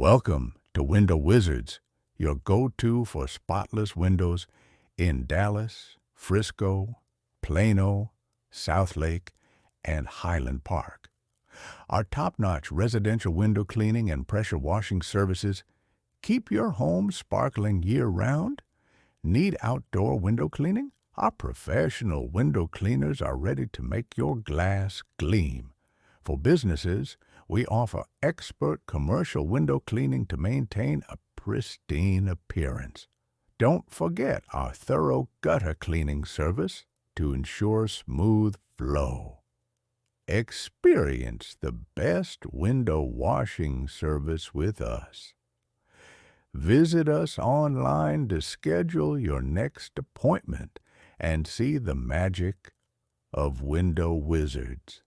Welcome to Window Wizards, your go-to for spotless windows in Dallas, Frisco, Plano, Southlake, and Highland Park. Our top-notch residential window cleaning and pressure washing services keep your home sparkling year-round. Need outdoor window cleaning? Our professional window cleaners are ready to make your glass gleam. For businesses, we offer expert commercial window cleaning to maintain a pristine appearance. Don't forget our thorough gutter cleaning service to ensure smooth flow. Experience the best window washing service with us. Visit us online to schedule your next appointment and see the magic of Window Wizards.